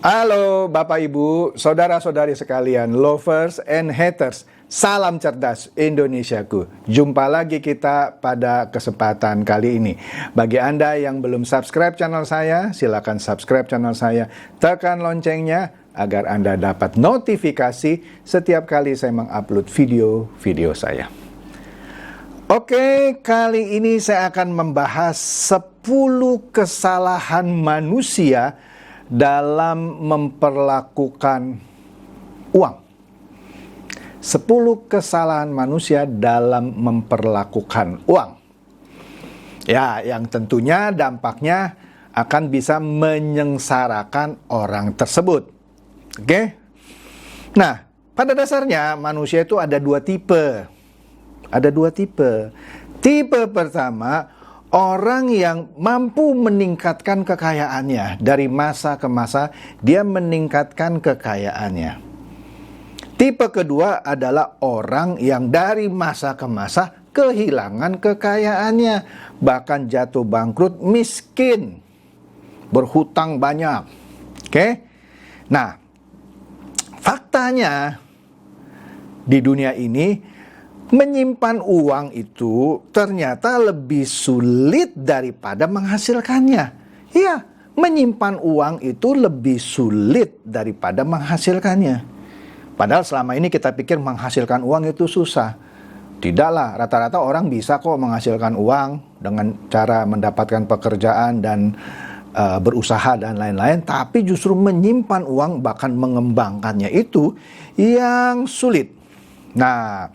Halo Bapak Ibu, saudara-saudari sekalian, lovers and haters. Salam cerdas Indonesiaku. Jumpa lagi kita pada kesempatan kali ini. Bagi Anda yang belum subscribe channel saya, silakan subscribe channel saya. Tekan loncengnya agar Anda dapat notifikasi setiap kali saya mengupload video-video saya. Oke, kali ini saya akan membahas 10 kesalahan manusia dalam memperlakukan uang. 10 kesalahan manusia dalam memperlakukan uang. Ya, yang tentunya dampaknya akan bisa menyengsarakan orang tersebut. Oke? Nah, pada dasarnya manusia itu ada dua tipe. Ada dua tipe. Tipe pertama, orang yang mampu meningkatkan kekayaannya. Dari masa ke masa, dia meningkatkan kekayaannya. Tipe kedua adalah orang yang dari masa ke masa kehilangan kekayaannya. Bahkan jatuh bangkrut, miskin, berhutang banyak. Oke? Nah, faktanya di dunia ini menyimpan uang itu ternyata lebih sulit daripada menghasilkannya. Iya, menyimpan uang itu lebih sulit daripada menghasilkannya. Padahal selama ini kita pikir menghasilkan uang itu susah. Tidaklah, rata-rata orang bisa kok menghasilkan uang dengan cara mendapatkan pekerjaan dan berusaha dan lain-lain. Tapi justru menyimpan uang, bahkan mengembangkannya itu yang sulit. Nah,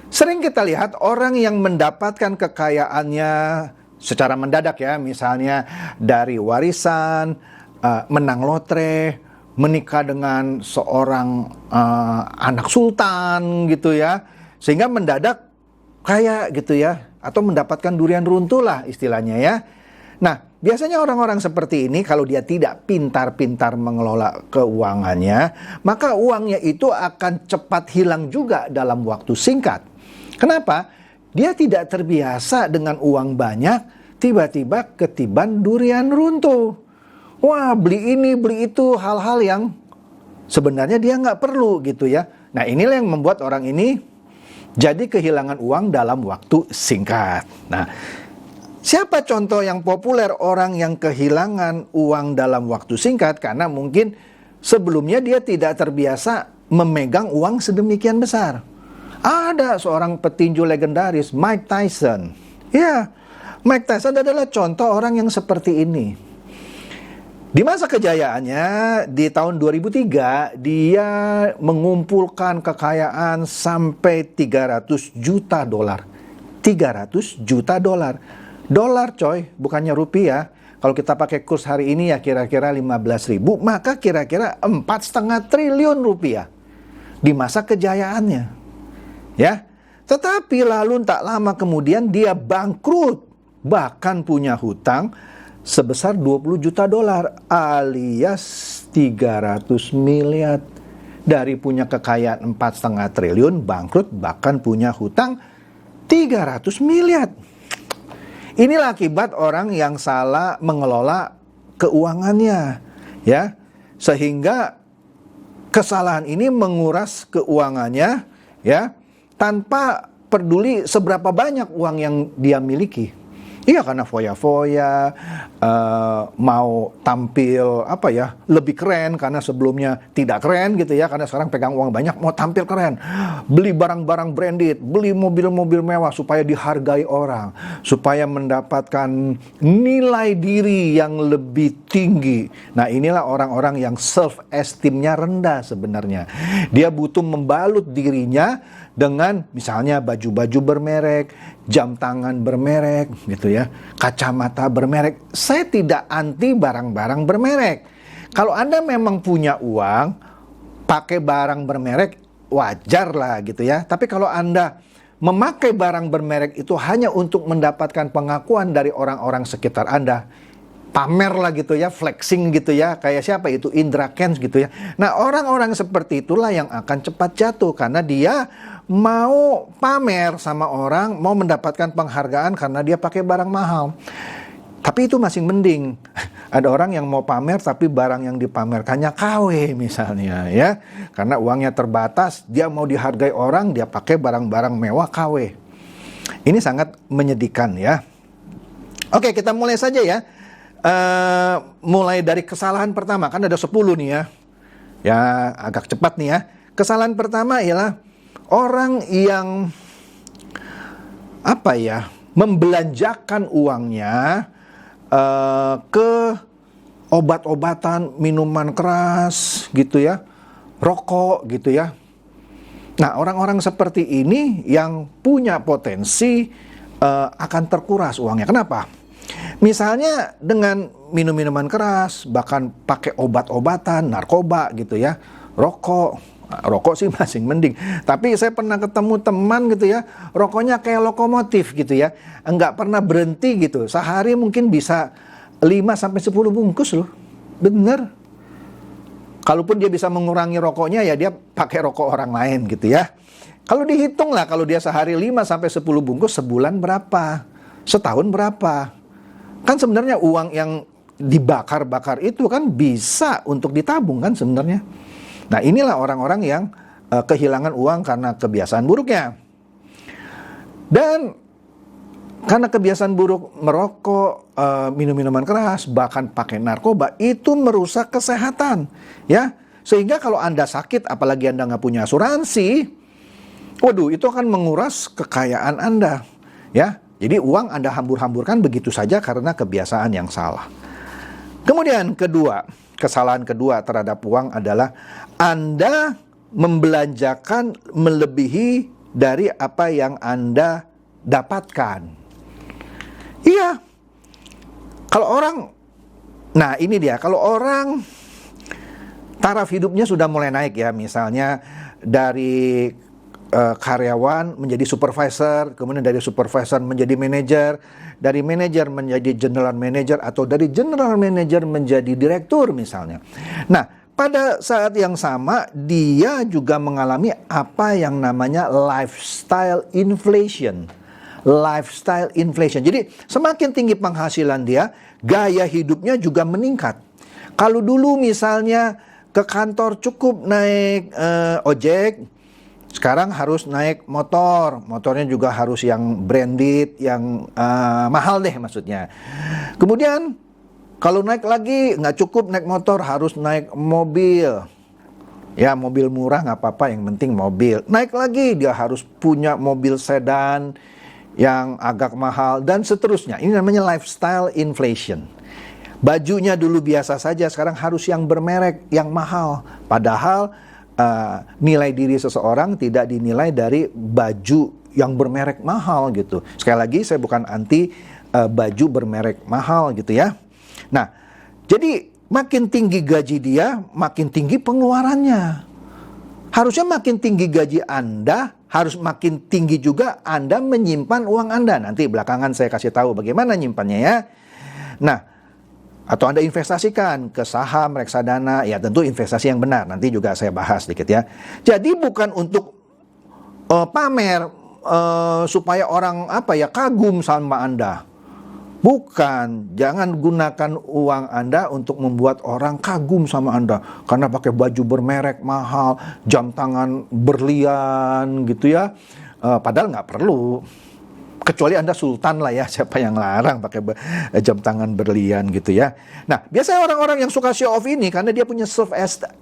sering kita lihat orang yang mendapatkan kekayaannya secara mendadak ya, misalnya dari warisan, menang lotre, menikah dengan seorang anak sultan gitu ya, sehingga mendadak kaya gitu ya, atau mendapatkan durian runtuh lah istilahnya ya. Nah, biasanya orang-orang seperti ini kalau dia tidak pintar-pintar mengelola keuangannya, maka uangnya itu akan cepat hilang juga dalam waktu singkat. Kenapa? Dia tidak terbiasa dengan uang banyak, tiba-tiba ketiban durian runtuh. Wah, beli ini, beli itu, hal-hal yang sebenarnya dia nggak perlu gitu ya. Nah, inilah yang membuat orang ini jadi kehilangan uang dalam waktu singkat. Nah, siapa contoh yang populer orang yang kehilangan uang dalam waktu singkat? Karena mungkin sebelumnya dia tidak terbiasa memegang uang sedemikian besar. Ada seorang petinju legendaris, Mike Tyson. Ya, Mike Tyson adalah contoh orang yang seperti ini. Di masa kejayaannya, di tahun 2003, dia mengumpulkan kekayaan sampai 300 juta dolar. 300 juta dolar. Dolar coy, bukannya rupiah. Kalau kita pakai kurs hari ini ya kira-kira 15.000, maka kira-kira 4,5 triliun rupiah di masa kejayaannya. Ya, tetapi lalu tak lama kemudian dia bangkrut, bahkan punya hutang sebesar 20 juta dolar alias 300 miliar. Dari punya kekayaan 4,5 triliun, bangkrut, bahkan punya hutang 300 miliar. Inilah akibat orang yang salah mengelola keuangannya, ya. Sehingga kesalahan ini menguras keuangannya, ya, tanpa peduli seberapa banyak uang yang dia miliki. Iya, karena foya-foya, mau tampil lebih keren karena sebelumnya tidak keren gitu ya, karena sekarang pegang uang banyak mau tampil keren, beli barang-barang branded, beli mobil-mobil mewah supaya dihargai orang, supaya mendapatkan nilai diri yang lebih tinggi. Nah, inilah orang-orang yang self-esteemnya rendah sebenarnya. Dia butuh membalut dirinya dengan misalnya baju-baju bermerek, jam tangan bermerek gitu ya, kacamata bermerek. Saya tidak anti barang-barang bermerek. Kalau Anda memang punya uang, pakai barang bermerek wajar lah gitu ya. Tapi kalau Anda memakai barang bermerek itu hanya untuk mendapatkan pengakuan dari orang-orang sekitar Anda, pamer lah gitu ya, flexing gitu ya, kayak siapa itu, Indra Kents gitu ya. Nah, orang-orang seperti itulah yang akan cepat jatuh karena dia mau pamer sama orang, mau mendapatkan penghargaan karena dia pakai barang mahal. Tapi itu masih mending. Ada orang yang mau pamer tapi barang yang dipamerkannya KW misalnya ya. Karena uangnya terbatas, dia mau dihargai orang, dia pakai barang-barang mewah KW. Ini sangat menyedihkan ya. Oke, kita mulai saja ya. Mulai dari kesalahan pertama, kan ada 10 nih ya. Ya, agak cepat nih ya. Kesalahan pertama ialah orang yang membelanjakan uangnya ke obat-obatan, minuman keras gitu ya, rokok gitu ya. Nah, orang-orang seperti ini yang punya potensi akan terkuras uangnya. Kenapa? Misalnya dengan minum minuman keras, bahkan pakai obat-obatan, narkoba gitu ya, rokok. Rokok sih masih mending. Tapi saya pernah ketemu teman gitu ya, rokoknya kayak lokomotif gitu ya, enggak pernah berhenti gitu. Sehari mungkin bisa 5-10 bungkus loh. Bener. Kalaupun dia bisa mengurangi rokoknya, ya dia pakai rokok orang lain gitu ya. Kalau dihitung lah, kalau dia sehari 5-10 bungkus, sebulan berapa? Setahun berapa? Kan sebenarnya uang yang dibakar-bakar itu kan bisa untuk ditabung kan sebenarnya. Nah, inilah orang-orang yang kehilangan uang karena kebiasaan buruknya. Dan karena kebiasaan buruk merokok, minum minuman keras, bahkan pakai narkoba, itu merusak kesehatan, ya. Sehingga kalau Anda sakit, apalagi Anda nggak punya asuransi, waduh, itu akan menguras kekayaan Anda, ya. Jadi uang Anda hambur-hamburkan begitu saja karena kebiasaan yang salah. Kemudian kesalahan kedua terhadap uang adalah Anda membelanjakan melebihi dari apa yang Anda dapatkan. Iya. Kalau orang, nah ini dia, kalau orang taraf hidupnya sudah mulai naik ya, misalnya dari karyawan menjadi supervisor, kemudian dari supervisor menjadi manajer, dari manajer menjadi general manager, atau dari general manager menjadi direktur misalnya. Nah, pada saat yang sama dia juga mengalami apa yang namanya lifestyle inflation. Lifestyle inflation. Jadi semakin tinggi penghasilan dia, gaya hidupnya juga meningkat. Kalau dulu misalnya ke kantor cukup naik ojek, sekarang harus naik motor. Motornya juga harus yang branded, yang mahal deh maksudnya. Kemudian kalau naik lagi nggak cukup naik motor, harus naik mobil. Ya, mobil murah nggak apa-apa, yang penting mobil. Naik lagi dia harus punya mobil sedan yang agak mahal dan seterusnya. Ini namanya lifestyle inflation. Bajunya dulu biasa saja, sekarang harus yang bermerek, yang mahal. Padahal nilai diri seseorang tidak dinilai dari baju yang bermerek mahal gitu. Sekali lagi, saya bukan anti baju bermerek mahal gitu ya. Nah, jadi makin tinggi gaji dia, makin tinggi pengeluarannya. Harusnya makin tinggi gaji Anda, harus makin tinggi juga Anda menyimpan uang Anda. Nanti belakangan saya kasih tahu bagaimana nyimpannya ya. Nah, atau Anda investasikan ke saham, reksadana, ya tentu investasi yang benar. Nanti juga saya bahas sedikit ya. Jadi bukan untuk pamer supaya orang kagum sama Anda. Bukan, jangan gunakan uang Anda untuk membuat orang kagum sama Anda. Karena pakai baju bermerek mahal, jam tangan berlian gitu ya. Padahal nggak perlu. Kecuali Anda sultan lah ya, siapa yang larang pakai jam tangan berlian gitu ya. Nah, biasanya orang-orang yang suka show off ini karena dia punya self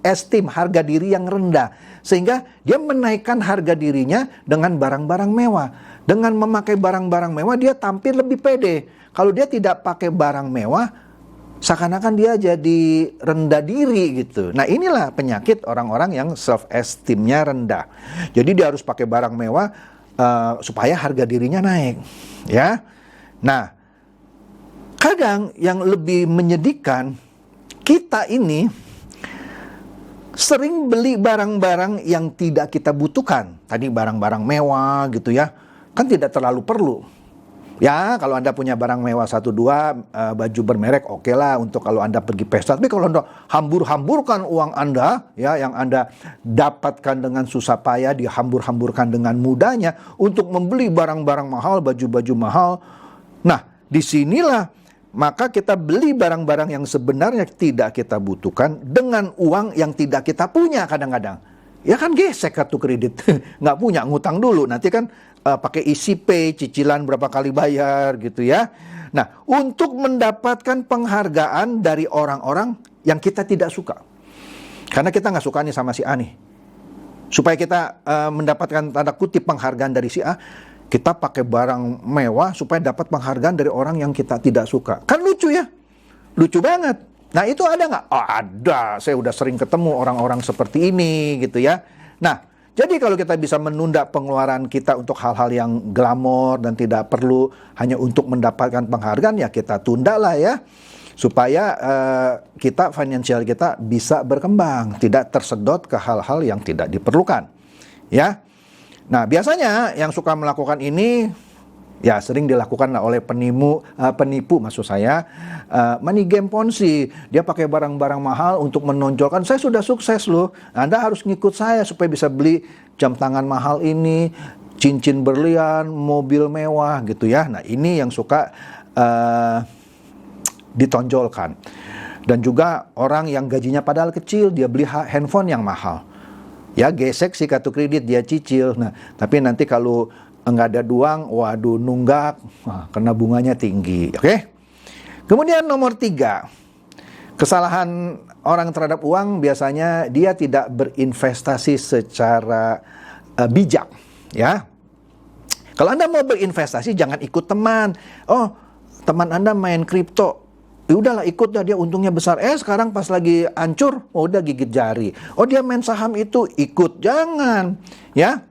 esteem, harga diri yang rendah. Sehingga dia menaikkan harga dirinya dengan barang-barang mewah. Dengan memakai barang-barang mewah dia tampil lebih pede. Kalau dia tidak pakai barang mewah, seakan-akan dia jadi rendah diri gitu. Nah, inilah penyakit orang-orang yang self esteemnya rendah. Jadi dia harus pakai barang mewah supaya harga dirinya naik, ya. Nah, kadang yang lebih menyedihkan, kita ini sering beli barang-barang yang tidak kita butuhkan. Tadi barang-barang mewah gitu ya, kan tidak terlalu perlu. Ya, kalau Anda punya barang mewah 1-2, baju bermerek, oke lah untuk kalau Anda pergi pesta. Tapi kalau Anda hambur-hamburkan uang Anda, ya, yang Anda dapatkan dengan susah payah, dihambur-hamburkan dengan mudahnya untuk membeli barang-barang mahal, baju-baju mahal. Nah, disinilah maka kita beli barang-barang yang sebenarnya tidak kita butuhkan dengan uang yang tidak kita punya kadang-kadang. Ya kan gesek kartu kredit, nggak punya, ngutang dulu, nanti kan pakai easy pay, cicilan berapa kali bayar gitu ya. Nah, untuk mendapatkan penghargaan dari orang-orang yang kita tidak suka. Karena kita nggak suka nih sama si A nih. Supaya kita mendapatkan tanda kutip penghargaan dari si A, kita pakai barang mewah supaya dapat penghargaan dari orang yang kita tidak suka. Kan lucu ya? Lucu banget. Nah itu ada nggak? Oh ada, saya udah sering ketemu orang-orang seperti ini gitu ya. Nah, jadi kalau kita bisa menunda pengeluaran kita untuk hal-hal yang glamor dan tidak perlu hanya untuk mendapatkan penghargaan, ya kita tunda lah ya. Supaya kita, finansial kita bisa berkembang, tidak tersedot ke hal-hal yang tidak diperlukan. Ya. Nah, biasanya yang suka melakukan ini ya sering dilakukan oleh penipu maksud saya, money game Ponzi. Dia pakai barang-barang mahal untuk menonjolkan saya sudah sukses loh. Anda harus ngikut saya supaya bisa beli jam tangan mahal ini, cincin berlian, mobil mewah gitu ya. Nah, ini yang suka ditonjolkan. Dan juga orang yang gajinya padahal kecil, dia beli handphone yang mahal. Ya gesek si kartu kredit, dia cicil. Nah, tapi nanti kalau nggak ada uang, waduh nunggak, karena bunganya tinggi. Oke? Kemudian nomor 3, kesalahan orang terhadap uang biasanya dia tidak berinvestasi secara bijak. Ya, kalau Anda mau berinvestasi jangan ikut teman. Oh, teman Anda main kripto. Ya udahlah ikut dah, dia untungnya besar. Sekarang pas lagi hancur, udah gigit jari. Oh dia main saham itu, ikut. Jangan. Ya.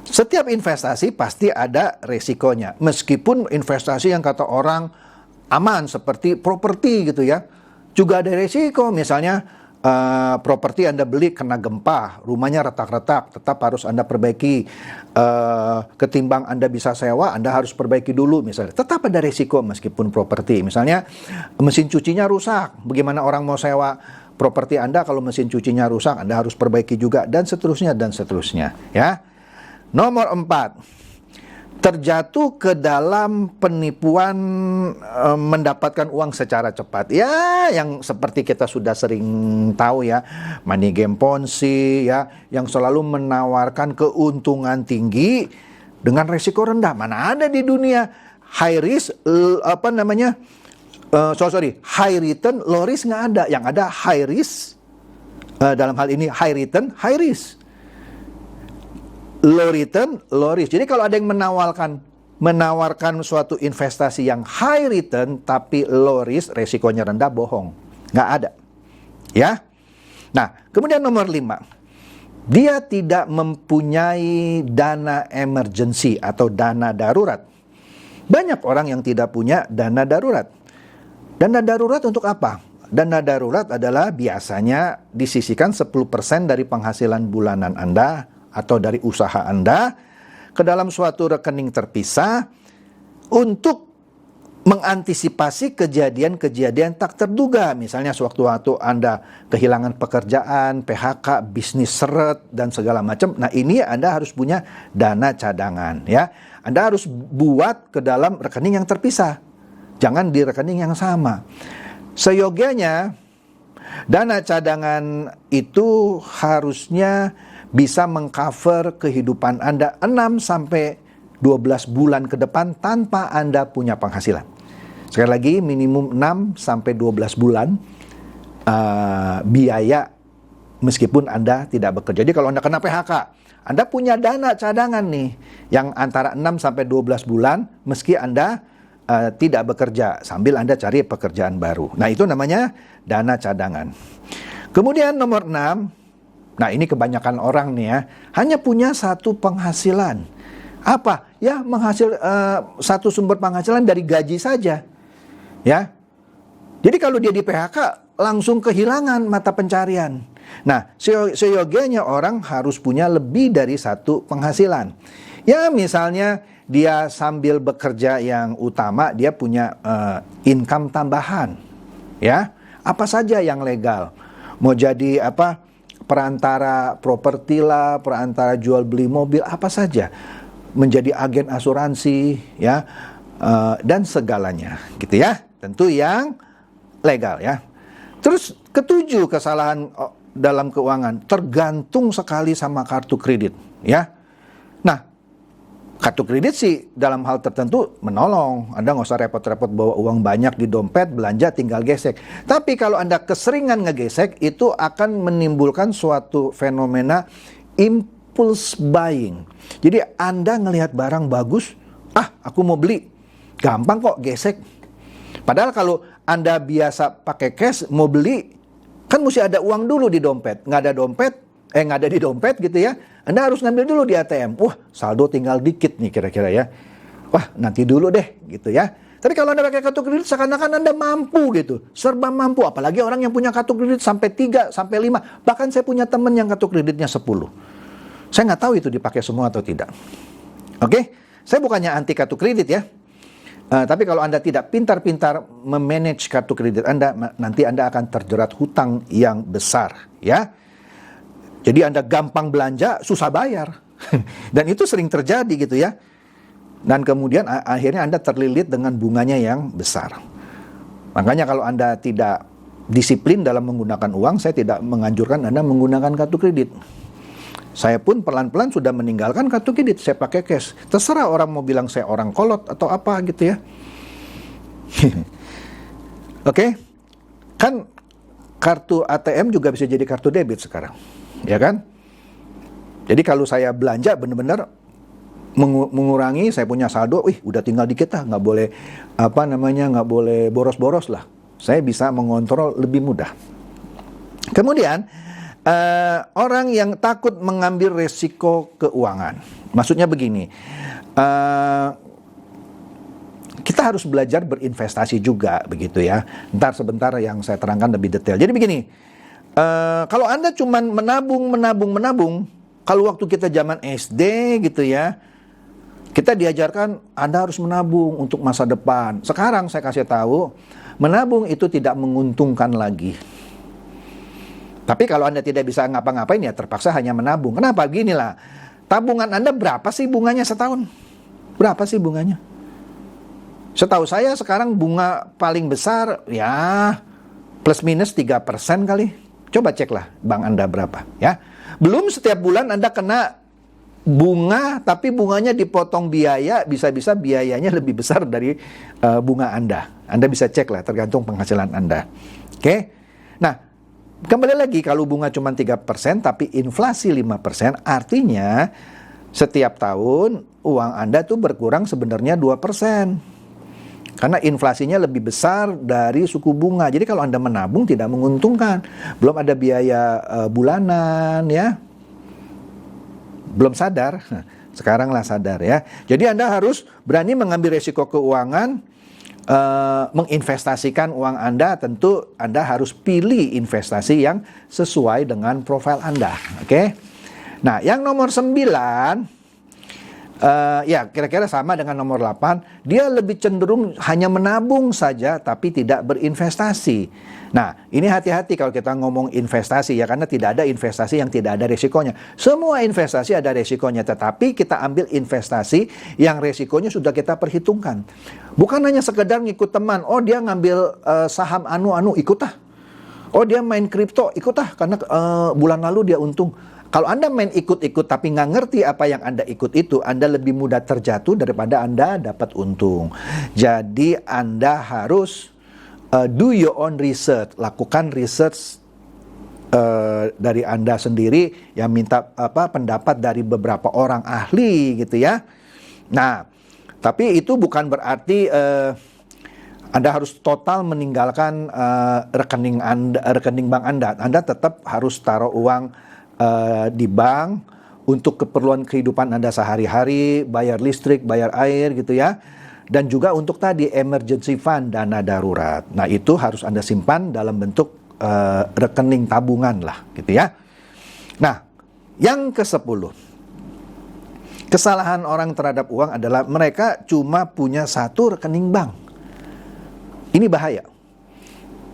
Setiap investasi pasti ada resikonya. Meskipun investasi yang kata orang aman seperti properti gitu ya. Juga ada resiko. Misalnya properti Anda beli kena gempa, rumahnya retak-retak, tetap harus Anda perbaiki. Ketimbang Anda bisa sewa, Anda harus perbaiki dulu misalnya. Tetap ada resiko meskipun properti. Misalnya mesin cucinya rusak, bagaimana orang mau sewa properti Anda kalau mesin cucinya rusak? Anda harus perbaiki juga, dan seterusnya dan seterusnya ya. Nomor 4, terjatuh ke dalam penipuan mendapatkan uang secara cepat. Ya, yang seperti kita sudah sering tahu ya, money game Ponzi ya, yang selalu menawarkan keuntungan tinggi dengan resiko rendah. Mana ada di dunia high risk high return, low risk, nggak ada. Yang ada high risk, dalam hal ini high return, high risk. Low return, low risk. Jadi kalau ada yang menawarkan suatu investasi yang high return tapi low risk, resikonya rendah, bohong. Nggak ada. Ya. Nah, kemudian nomor 5. Dia tidak mempunyai dana emergency atau dana darurat. Banyak orang yang tidak punya dana darurat. Dana darurat untuk apa? Dana darurat adalah biasanya disisihkan 10% dari penghasilan bulanan Anda atau dari usaha Anda ke dalam suatu rekening terpisah untuk mengantisipasi kejadian-kejadian tak terduga. Misalnya sewaktu-waktu Anda kehilangan pekerjaan, PHK, bisnis seret, dan segala macam. Nah ini Anda harus punya dana cadangan ya. Anda harus buat ke dalam rekening yang terpisah. Jangan di rekening yang sama. Seyogianya dana cadangan itu harusnya bisa mengcover kehidupan Anda 6-12 bulan ke depan tanpa Anda punya penghasilan. Sekali lagi, minimum 6-12 bulan biaya meskipun Anda tidak bekerja. Jadi kalau Anda kena PHK, Anda punya dana cadangan nih yang antara 6-12 bulan meski Anda tidak bekerja sambil Anda cari pekerjaan baru. Nah itu namanya dana cadangan. Kemudian nomor 6, nah ini kebanyakan orang nih ya, hanya punya satu penghasilan. Apa? Ya satu sumber penghasilan dari gaji saja. Ya. Jadi kalau dia di PHK langsung kehilangan mata pencarian. Nah, seyogianya orang harus punya lebih dari satu penghasilan. Ya misalnya dia sambil bekerja yang utama, dia punya income tambahan. Ya, apa saja yang legal. Mau jadi perantara properti lah, perantara jual beli mobil, apa saja. Menjadi agen asuransi, ya, dan segalanya, gitu ya. Tentu yang legal ya. Terus ketujuh kesalahan dalam keuangan, tergantung sekali sama kartu kredit ya. Nah, kartu kredit sih dalam hal tertentu menolong. Anda nggak usah repot-repot bawa uang banyak di dompet, belanja tinggal gesek. Tapi kalau Anda keseringan ngegesek, itu akan menimbulkan suatu fenomena impulse buying. Jadi Anda ngelihat barang bagus, aku mau beli. Gampang kok gesek. Padahal kalau Anda biasa pakai cash, mau beli, kan mesti ada uang dulu di dompet. Nggak ada di dompet gitu ya. Anda harus ngambil dulu di ATM. Wah, saldo tinggal dikit nih kira-kira ya. Wah, nanti dulu deh gitu ya. Tapi kalau Anda pakai kartu kredit seakan-akan Anda mampu gitu. Serba mampu. Apalagi orang yang punya kartu kredit sampai 3, sampai 5. Bahkan saya punya teman yang kartu kreditnya 10. Saya nggak tahu itu dipakai semua atau tidak. Oke? Saya bukannya anti kartu kredit ya. Tapi kalau Anda tidak pintar-pintar memanage kartu kredit Anda, nanti Anda akan terjerat hutang yang besar ya. Jadi Anda gampang belanja, susah bayar. Dan itu sering terjadi gitu ya. Dan kemudian akhirnya Anda terlilit dengan bunganya yang besar. Makanya kalau Anda tidak disiplin dalam menggunakan uang, saya tidak menganjurkan Anda menggunakan kartu kredit. Saya pun pelan-pelan sudah meninggalkan kartu kredit, saya pakai cash. Terserah orang mau bilang saya orang kolot atau apa gitu ya. Oke? Kan kartu ATM juga bisa jadi kartu debit sekarang. Ya kan? Jadi kalau saya belanja benar-benar mengurangi, saya punya saldo, udah tinggal dikit lah, nggak boleh boros-boros lah. Saya bisa mengontrol lebih mudah. Kemudian orang yang takut mengambil resiko keuangan, maksudnya begini, kita harus belajar berinvestasi juga begitu ya. Ntar sebentar yang saya terangkan lebih detail. Jadi begini. Kalau Anda cuman menabung, kalau waktu kita zaman SD gitu ya, kita diajarkan Anda harus menabung untuk masa depan. Sekarang saya kasih tahu, menabung itu tidak menguntungkan lagi. Tapi kalau Anda tidak bisa ngapa-ngapain ya terpaksa hanya menabung. Kenapa? Ginilah, tabungan Anda berapa sih bunganya setahun? Berapa sih bunganya? Setahu saya sekarang bunga paling besar ya plus minus 3% kali. Coba ceklah bank Anda berapa ya. Belum setiap bulan Anda kena bunga, tapi bunganya dipotong biaya, bisa-bisa biayanya lebih besar dari bunga Anda. Anda bisa cek lah, tergantung penghasilan Anda. Oke? Nah, kembali lagi, kalau bunga cuma 3%, tapi inflasi 5%, artinya setiap tahun uang Anda tuh berkurang sebenarnya 2%. Karena inflasinya lebih besar dari suku bunga. Jadi kalau Anda menabung tidak menguntungkan. Belum ada biaya bulanan ya. Belum sadar. Sekaranglah sadar ya. Jadi Anda harus berani mengambil resiko keuangan, menginvestasikan uang Anda. Tentu Anda harus pilih investasi yang sesuai dengan profil Anda. Oke? Nah, yang nomor 9, ya kira-kira sama dengan nomor 8, dia lebih cenderung hanya menabung saja tapi tidak berinvestasi. Nah, ini hati-hati kalau kita ngomong investasi ya, karena tidak ada investasi yang tidak ada resikonya. Semua investasi ada resikonya, tetapi kita ambil investasi yang resikonya sudah kita perhitungkan. Bukan hanya sekedar ngikut teman, oh dia ngambil saham anu ikut ah. Oh dia main kripto ikut ah, karena bulan lalu dia untung. Kalau Anda main ikut-ikut tapi nggak ngerti apa yang Anda ikut itu, Anda lebih mudah terjatuh daripada Anda dapat untung. Jadi Anda harus do your own research, lakukan research dari Anda sendiri, yang minta pendapat dari beberapa orang ahli gitu ya. Nah, tapi itu bukan berarti Anda harus total meninggalkan rekening bank Anda. Anda tetap harus taruh uang di bank untuk keperluan kehidupan Anda sehari-hari, bayar listrik, bayar air gitu ya. Dan juga untuk tadi emergency fund, dana darurat. Nah, itu harus Anda simpan dalam bentuk rekening tabungan lah gitu ya. Nah, yang ke-10. Kesalahan orang terhadap uang adalah mereka cuma punya satu rekening bank. Ini bahaya.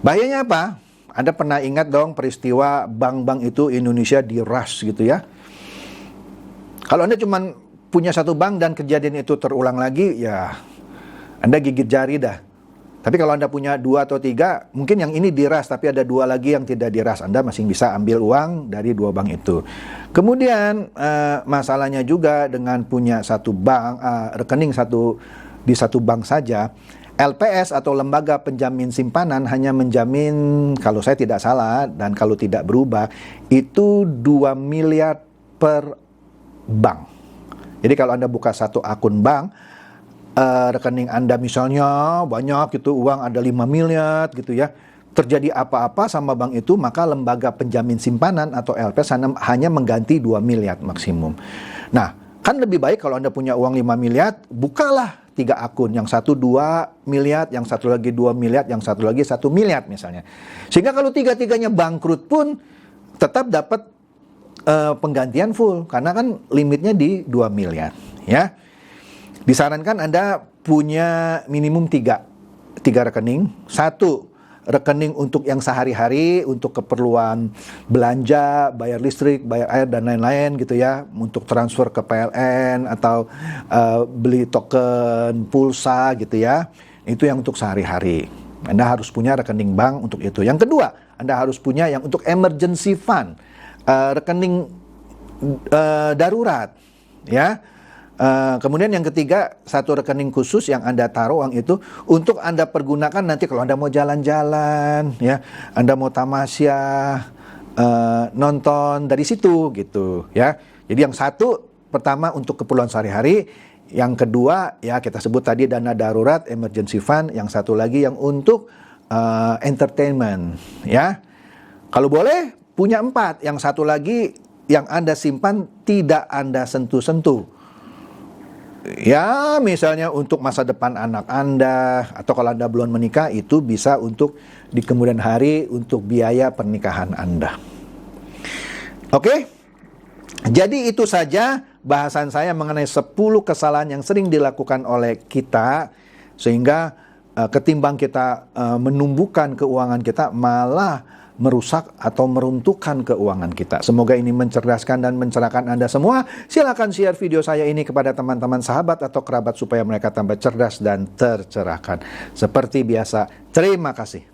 Bahayanya apa? Anda pernah ingat dong peristiwa bank-bank itu Indonesia diras gitu ya. Kalau Anda cuma punya satu bank dan kejadian itu terulang lagi, ya Anda gigit jari dah. Tapi kalau Anda punya 2 atau 3, mungkin yang ini diras, tapi ada 2 lagi yang tidak diras. Anda masih bisa ambil uang dari 2 bank itu. Kemudian masalahnya juga dengan punya satu bank, rekening di satu bank saja, LPS atau Lembaga Penjamin Simpanan hanya menjamin, kalau saya tidak salah dan kalau tidak berubah, itu 2 miliar per bank. Jadi kalau Anda buka satu akun bank, rekening Anda misalnya banyak gitu, uang ada 5 miliar gitu ya, terjadi apa-apa sama bank itu, maka lembaga penjamin simpanan atau LPS hanya mengganti 2 miliar maksimum. Nah, kan lebih baik kalau Anda punya uang 5 miliar, bukalah 3 akun, yang satu 2 miliar, yang satu lagi 2 miliar, yang satu lagi 1 miliar misalnya. Sehingga kalau tiga-tiganya bangkrut pun tetap dapat penggantian full, karena kan limitnya di 2 miliar ya. Disarankan Anda punya minimum 3 rekening. 1 rekening untuk yang sehari-hari, untuk keperluan belanja, bayar listrik, bayar air, dan lain-lain gitu ya, untuk transfer ke PLN atau beli token pulsa gitu ya. Itu yang untuk sehari-hari. Anda harus punya rekening bank untuk itu. Yang kedua, Anda harus punya yang untuk emergency fund, rekening darurat ya. Kemudian yang ketiga, 1 rekening khusus yang Anda taruh uang itu untuk Anda pergunakan nanti kalau Anda mau jalan-jalan ya, Anda mau tamasya, nonton dari situ gitu ya. Jadi yang 1 pertama untuk keperluan sehari-hari, yang kedua ya kita sebut tadi dana darurat, emergency fund, yang 1 lagi yang untuk entertainment ya. Kalau boleh punya 4, yang 1 lagi yang Anda simpan tidak Anda sentuh-sentuh. Ya, misalnya untuk masa depan anak Anda, atau kalau Anda belum menikah, itu bisa untuk di kemudian hari untuk biaya pernikahan Anda. Oke? Jadi itu saja bahasan saya mengenai 10 kesalahan yang sering dilakukan oleh kita, sehingga ketimbang kita menumbuhkan keuangan kita, malah merusak atau meruntuhkan keuangan kita. Semoga ini mencerdaskan dan mencerahkan Anda semua. Silakan share video saya ini kepada teman-teman, sahabat, atau kerabat supaya mereka tambah cerdas dan tercerahkan. Seperti biasa, terima kasih.